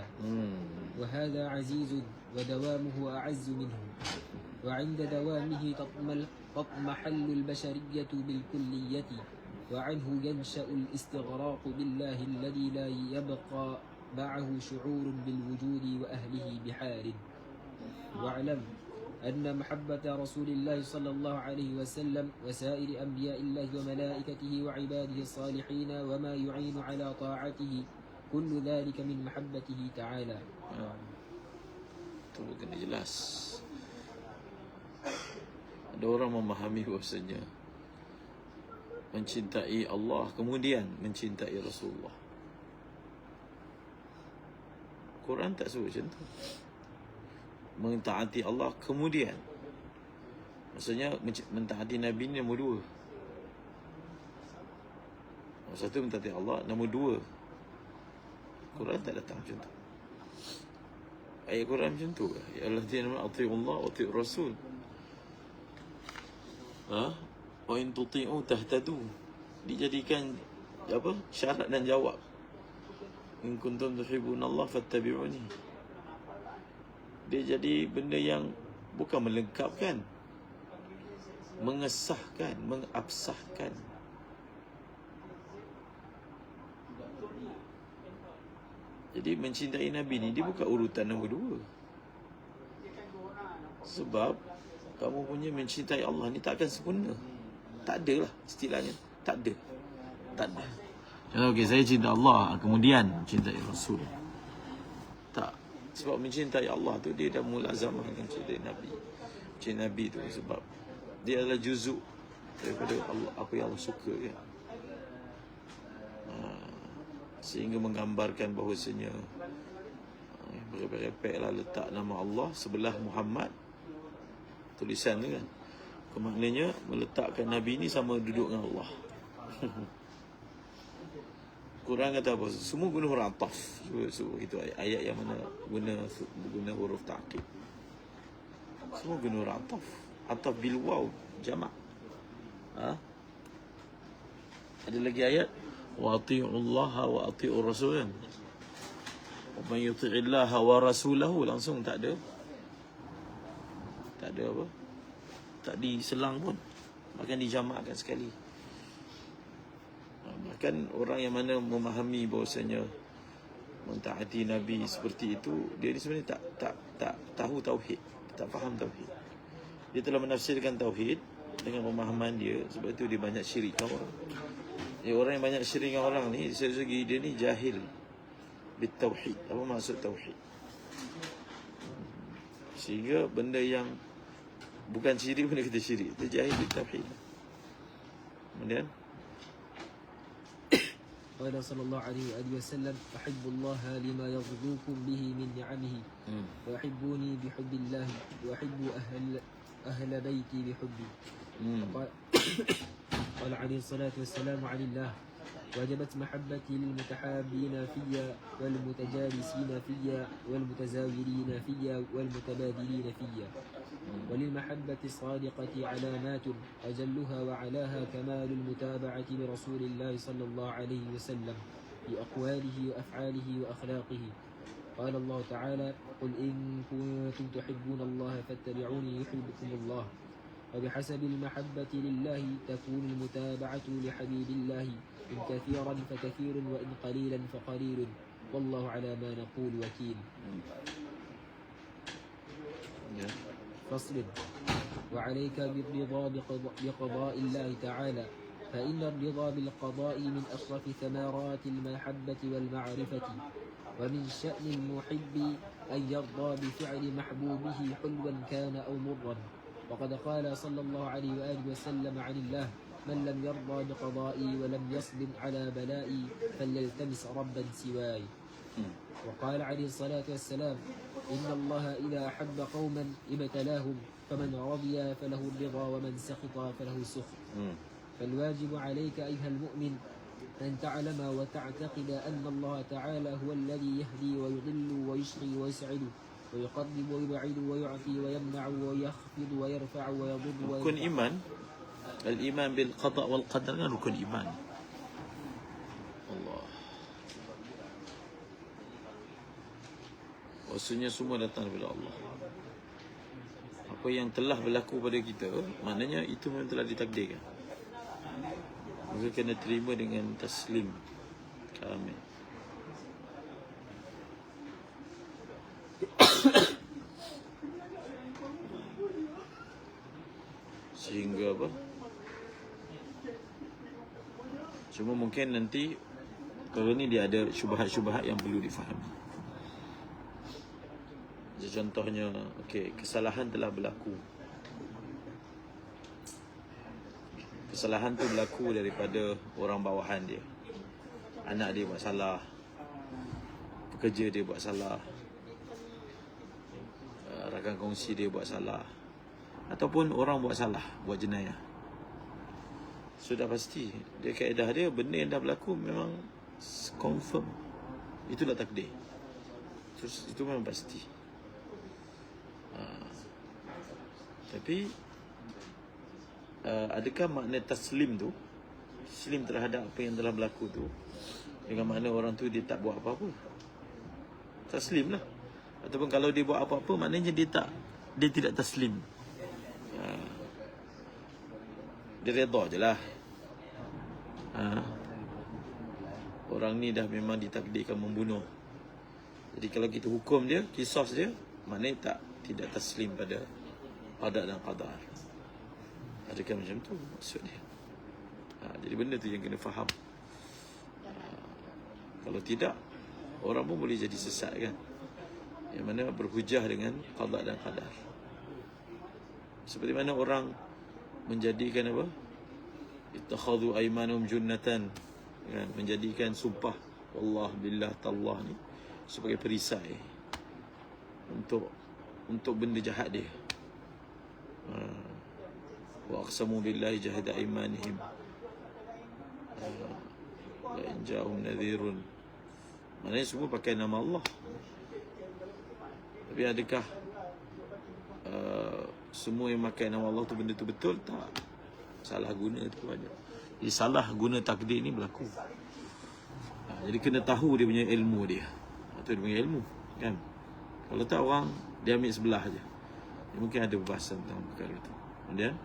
وهذا عزيز ودوامه أعز منه وعند دوامه تطمحل البشرية بالكلية وعنه ينشأ الاستغراق بالله الذي لا يبقى معه شعور بالوجود وأهله بحال واعلم أن محبة رسول الله صلى الله عليه وسلم وسائر أنبياء الله وملائكته وعباده الصالحين وما يعين على طاعته كل ذلك من محبته تعالى. Itu kena jelas. Ada orang memahami bahasanya mencintai Allah kemudian mencintai Rasulullah. Quran tak sebut macam tu. Mentaati Allah kemudian, maksudnya mentaati Nabi ni nombor dua. Nombor satu mentaati Allah, nombor dua Quran tak datang macam tu. Ayat Quran macam tu. Ya alladzina amanu atii'u Allah wa atii'ur Rasul. Wa in tuti'u tahtadu. Dijadikan apa? Syarat dan jawab. In kuntum tuhibbuna Allah fattabi'uni. Dia jadi benda yang bukan melengkapkan, mengesahkan, mengabsahkan. Jadi mencintai Nabi ni dia bukan urutan nombor dua. Sebab kamu punya mencintai Allah ni tak akan sempurna. Tak ada lah istilahnya. Tak ada. Kalau okay, saya cinta Allah kemudian cintai Rasul. Tak. Sebab mencintai Allah tu dia dah mulazamah dengan cintai Nabi. Cintai Nabi tu sebab dia adalah juzuk daripada Allah, apa yang Allah suka kan. Sehingga menggambarkan bahawasanya berepek-repeklah letak nama Allah sebelah Muhammad, tulisan tu kan. Maknanya meletakkan Nabi ni sama duduk dengan Allah. Quran kata apa? Semua guna huruf ataf. So itu ayat yang mana guna huruf ta'qib. Semua guna huruf ataf. Ataf bil waw jamak. Ada lagi ayat wa atii'u Allah wa atii'ur Rasul. Wa man yuti'illaha wa rasulahu langsung tak ada apa? Tak diselang pun. Bahkan dijamakkan sekali. Bahkan orang yang mana memahami bahawasanya mentaati Nabi seperti itu, dia ni sebenarnya tak tahu tauhid, tak faham tauhid. Dia telah menafsirkan tauhid dengan pemahaman dia, sebab itu dia banyak syirik orang. Orang yang banyak syirik dengan orang ni, dari segi dia ni jahil bitauhid. Apa maksud tauhid? Sehingga benda yang bukan syirik pun dia kata syirik. Dia jahil bitauhid. Kemudian قال صلى الله عليه وآله وسلم أحب الله لما يرزقكم به من نعمه وأحبوني بحب الله وأحب أهل بيتي بحبي. قال عليه الصلاة والسلام عن الله وجبت محبتي للمتحابين فيا والمتجالسين فيا والمتزاورين فيا والمتبادلين فيا. وللمحبة الصادقة علامات أجلها وعلاها كمال المتابعة لرسول الله صلى الله عليه وسلم في أقواله وأفعاله وأخلاقه. قال الله تعالى قل إن كنتم تحبون الله فاتبعوني يحببكم الله. وبحسب المحبة لله تكون المتابعة لحبيب الله إن كثيرا فكثير وإن قليلا فقليل والله على ما نقول وكيل. فاصبر وعليك بالرضا بقضاء الله تعالى فإن الرضا بالقضاء من أشرف ثمرات المحبة والمعرفة. ومن شأن المحب أن يرضى بفعل محبوبه حلوا كان أو مرا. وقد قال صلى الله عليه وآله وسلم عن الله من لم يرضى بقضائي ولم يصبر على بلائي فليلتمس ربا سواي. وقال عليه الصلاة والسلام إن الله إذا أحب قوما ابتلاهم فمن رضي فله الرضا ومن سخط فله السخط. فالواجب عليك أيها المؤمن أن تعلم وتعتقد أن الله تعالى هو الذي يهدي ويضل ويشقي ويسعد ويقرب ويبعد ويعطي ويمنع ويخفض ويرفع ويضر rukun iman. Al-iman bil qada wal qadar kan rukun iman. Allah. Maksudnya semua datang daripada Allah. Apa yang telah berlaku pada kita, maknanya itu memang telah ditakdirkan. Maka kena terima dengan taslim, kamil. Sehingga apa? Cuma mungkin nanti kalau ni dia ada syubhat-syubhat yang perlu difahami. Contohnya, okey, kesalahan telah berlaku. Kesalahan tu berlaku daripada orang bawahan dia. Anak dia buat salah, pekerja dia buat salah, rakan kongsi dia buat salah, ataupun orang buat salah, buat jenayah. Sudah pasti dia kaedah dia, benda yang dah berlaku memang confirm. Itulah takdir. Terus itu memang pasti. Tapi adakah makna taslim tu, taslim terhadap apa yang telah berlaku tu, dengan makna orang tu dia tak buat apa-apa? Taslim lah. Ataupun kalau dia buat apa-apa, maknanya dia tidak taslim. Dia redha je lah. Orang ni dah memang ditakdirkan membunuh. Jadi kalau kita hukum dia, qisas dia, maknanya tidak taslim pada qada dan qadar. Adakah macam tu maksud dia? Jadi benda tu yang kena faham. Kalau tidak, orang pun boleh jadi sesat kan, yang mana berhujah dengan qada dan qadar. Seperti mana orang menjadikan apa, ittakhadhu aymanum junnatan, kan? Menjadikan sumpah wallah billah tallah ni sebagai perisai untuk benda jahat dia. Wa aqsamu billahi jahada imanihim la in ja'ahum nadhirun. Maknanya semua pakai nama Allah. Tapi adakah semua yang pakai nama Allah tu benda tu betul? Tak. Salah guna tu banyak. Jadi salah guna takdir ni berlaku. Jadi kena tahu dia punya ilmu dia. Itu dia punya ilmu, kan? Kalau tak orang dia ambil sebelah je. Dia mungkin ada bahasan tentang perkara itu. Kemudian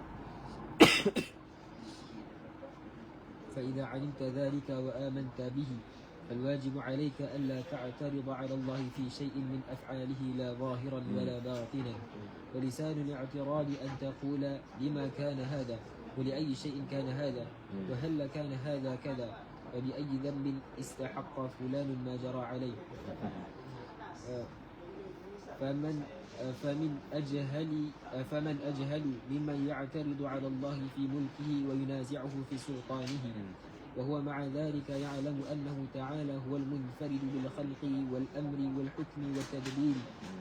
فإذا علمت ذلك وآمنت به فالواجب عليك ألا تعترض على الله في شيء من أفعاله لا ظاهرا ولا باطنا. ولسان الاعتراض أن تقول لما كان هذا ولأي شيء كان هذا وهل كان هذا كذا وبأي ذنب استحق فلان ما جرى عليه. فمن أجهل ممن يعترض على الله في ملكه وينازعه في سلطانه وهو مع ذلك يعلم أنه تعالى هو المنفرد بالخلق والأمر والحكم والتدبير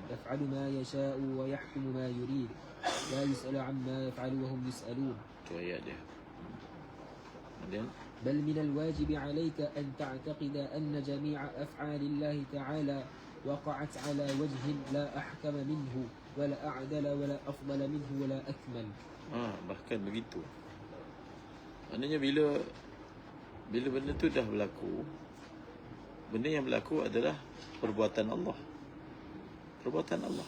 يفعل ما يشاء ويحكم ما يريد لا يسأل عما يفعل وهم يسألون. بل من الواجب عليك أن تعتقد أن جميع أفعال الله تعالى وقعت على وجه لا أحكم منه ولا أعدل ولا أفضل منه ولا أكمل. Bahkan begitu. Maknanya bila benda tu dah berlaku, benda yang berlaku adalah perbuatan Allah. Perbuatan Allah.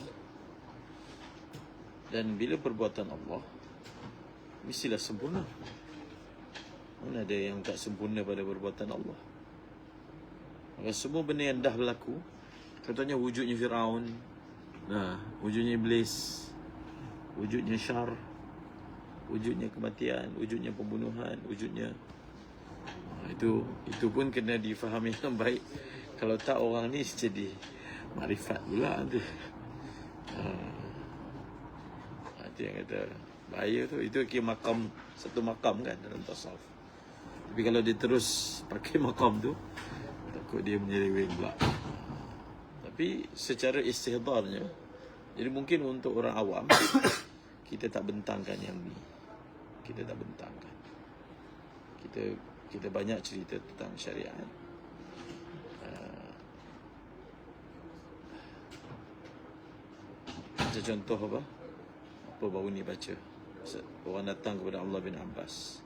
Dan bila perbuatan Allah, mestilah sempurna. Mana ada yang tak sempurna pada perbuatan Allah? Maka semua benda yang dah berlaku, contohnya wujudnya Firaun, wujudnya Iblis, wujudnya syar, wujudnya kematian, wujudnya pembunuhan, wujudnya itu pun kena difahami dengan baik. Kalau tak orang ni jadi makrifat pula tu. Itu yang kata bahaya tu. Itu kira makam, satu makam kan dalam tasawuf. Tapi kalau dia terus pakai makam tu, takut dia menyeleweng pula. Tapi secara istihdarnya, jadi mungkin untuk orang awam kita tak bentangkan yang ni. Kita tak bentangkan. Kita banyak cerita tentang syariat. Contoh apa baru ni baca Orang datang kepada Abdullah bin Abbas,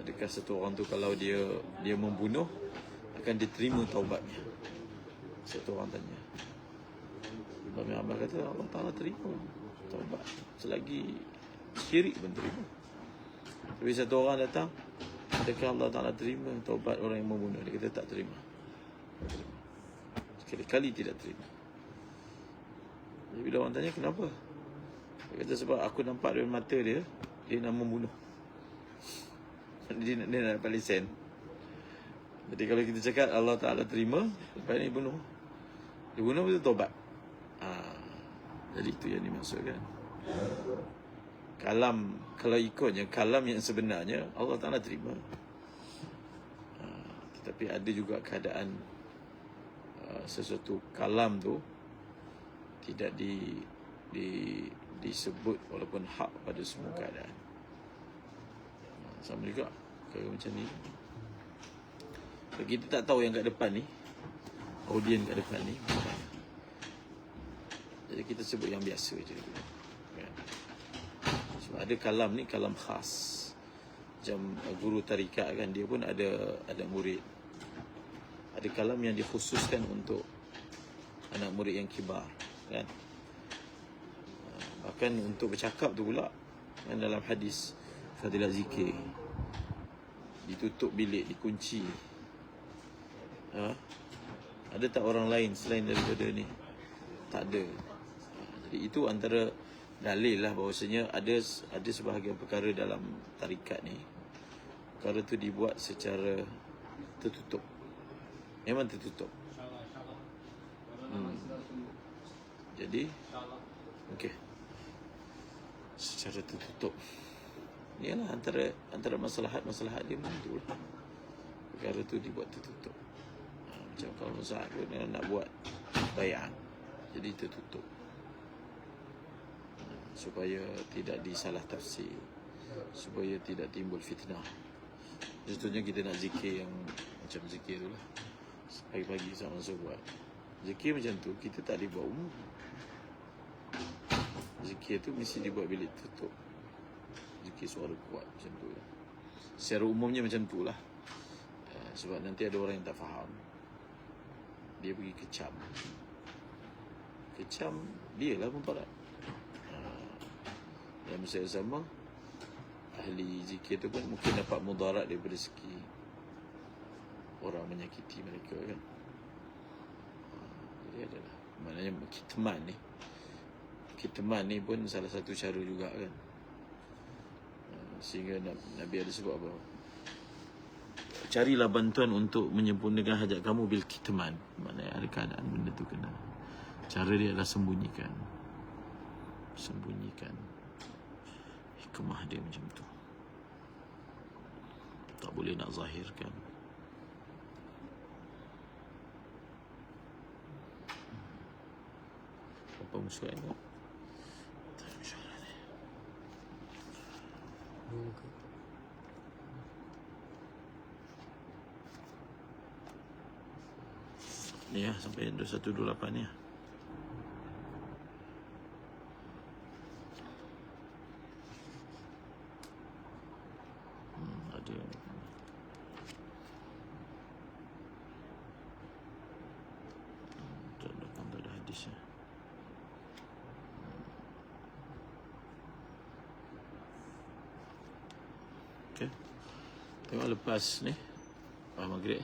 adakah satu orang tu kalau dia membunuh akan diterima taubatnya? Satu orang tanya. Abdullah bin Abbas kata Allah Ta'ala terima taubat, selagi syirik pun terima. Tapi satu orang datang, adakah Allah Ta'ala terima taubat orang yang membunuh? Dia kata tak terima. Sekali-kali tidak terima. Jadi bila orang tanya kenapa, dia kata sebab aku nampak dari mata dia nak membunuh. Dia nak dapat lesen. Jadi kalau kita cakap Allah Ta'ala terima, lepas ni bunuh, dia bunuh betul taubat. Jadi itu yang dimaksudkan. Kalam, kalau ikutnya kalam yang sebenarnya Allah Ta'ala terima. Tetapi ada juga keadaan sesuatu kalam tu tidak disebut walaupun hak pada semua keadaan. Sama juga kayak macam ni. Kalau kita tak tahu yang kat depan ni, audien kat depan ni, jadi kita sebut yang biasa je. Sebab ada kalam ni kalam khas. Macam guru tarikat kan, dia pun ada murid. Ada kalam yang dikhususkan untuk anak murid yang kibar kan. Bahkan untuk bercakap tu pula kan, dalam hadis fadilat zikir, ditutup bilik, dikunci. Ada tak orang lain selain daripada ni? Tak ada. Jadi itu antara dalil lah bahawasanya ada sebahagian perkara dalam tarikat ni, perkara tu dibuat secara tertutup. Memang tertutup. Jadi okey, secara tertutup. Inilah antara masalah dia macam lah. Perkara tu dibuat tertutup. Macam kalau Musa'ab pun nak buat bay'ah, jadi tertutup, supaya tidak disalah tafsir, supaya tidak timbul fitnah. Contohnya kita nak zikir yang macam zikir tu lah, pagi-pagi sama masa buat zikir macam tu, kita tak dibuat umum. Zikir tu mesti dibuat bilik tutup, zikir suara kuat macam tu lah. Secara umumnya macam tu lah. Sebab nanti ada orang yang tak faham, dia pergi kecam dia lah mumparat. Dalam masa yang sama, ahli zikir tu pun mungkin dapat mudarat daripada segi orang menyakiti mereka kan. Jadi adalah, maknanya kitman ni pun salah satu cara juga kan. Sehingga Nabi ada sebut apa, carilah bantuan untuk menyempurnakan hajat kamu bil kitman. Maknanya ada keadaan benda tu kena, cara dia adalah sembunyikan. Hikmah dia macam tu, tak boleh nak zahirkan. Apa musuh ni? Tak musuh ni. Ni ya, sampai 2128 ni ya. Ada ada hadisnya. Okey. Tengok lepas ni maghrib.